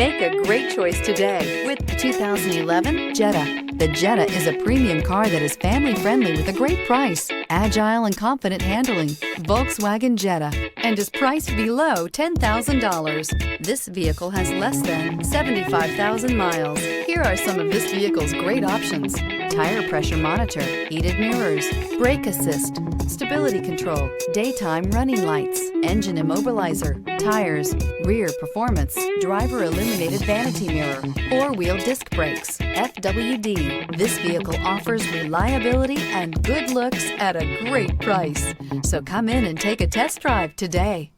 Make a great choice today with the 2011 Jetta. The Jetta is a premium car that is family-friendly with a great price, agile and confident handling. Volkswagen Jetta, and is priced below $10,000. This vehicle has less than 75,000 miles. Here are some of this vehicle's great options: tire pressure monitor, heated mirrors, brake assist, stability control, daytime running lights, engine immobilizer, tires, rear performance, driver illuminated vanity mirror, four-wheel disc brakes, FWD. This vehicle offers reliability and good looks at a great price. So come in and take a test drive today.